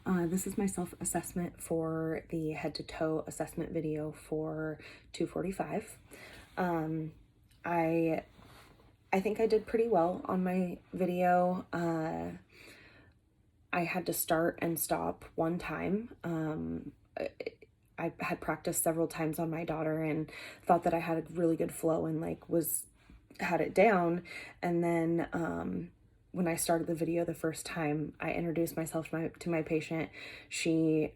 This is my self-assessment for the head-to-toe assessment video for 245. I think I did pretty well on my video. I had to start and stop one time. I had practiced several times on my daughter and thought that I had a really good flow and had it down. And then when I started the video the first time, I introduced myself to my patient.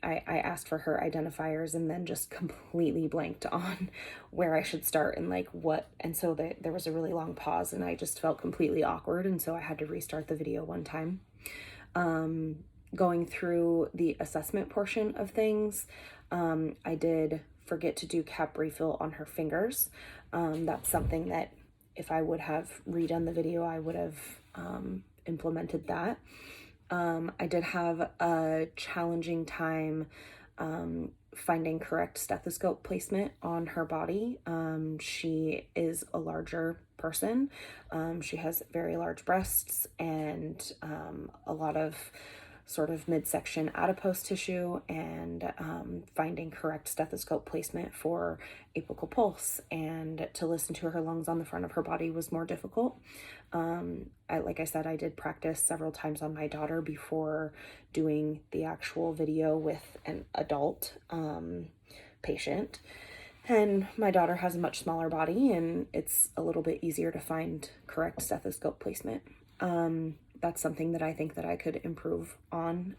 I asked for her identifiers and then just completely blanked on where I should start and what. And so there was a really long pause and I just felt completely awkward. And so I had to restart the video one time. Going through the assessment portion of things, I did forget to do cap refill on her fingers. That's something that if I would have redone the video, I would have implemented that. I did have a challenging time finding correct stethoscope placement on her body. She is a larger person. She has very large breasts and a lot of sort of midsection adipose tissue, and finding correct stethoscope placement for apical pulse and to listen to her lungs on the front of her body was more difficult. Like I said, I did practice several times on my daughter before doing the actual video with an adult patient. And my daughter has a much smaller body and it's a little bit easier to find correct stethoscope placement. That's something that I think that I could improve on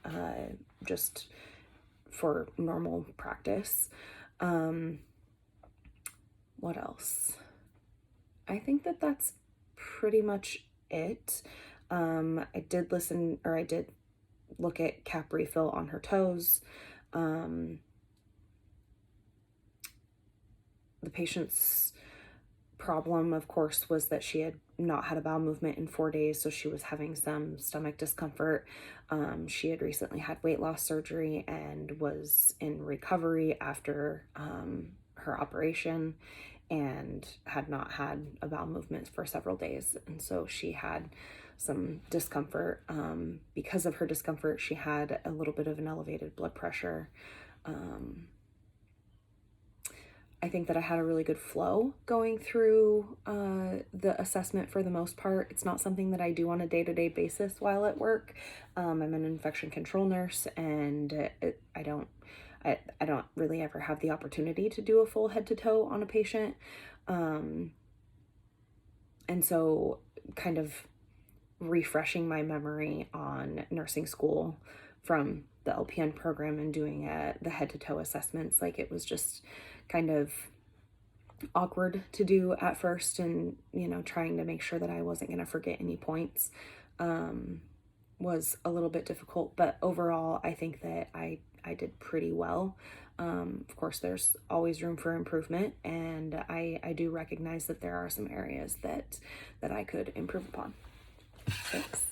just for normal practice. What else? I think that that's pretty much it. I did look at cap refill on her toes. The patient's problem, of course, was that she had not had a bowel movement in 4 days, so she was having some stomach discomfort. She had recently had weight loss surgery and was in recovery after her operation and had not had a bowel movement for several days. And so she had some discomfort. Because of her discomfort, she had a little bit of an elevated blood pressure. I think that I had a really good flow going through the assessment for the most part. It's not something that I do on a day-to-day basis while at work. I'm an infection control nurse, and I don't really ever have the opportunity to do a full head to toe on a patient. And so kind of refreshing my memory on nursing school from the LPN program and doing the head to toe assessments, it was just kind of awkward to do at first, and trying to make sure that I wasn't going to forget any points was a little bit difficult, but overall I think that I did pretty well. Of course, there's always room for improvement, and I do recognize that there are some areas that I could improve upon. Thanks.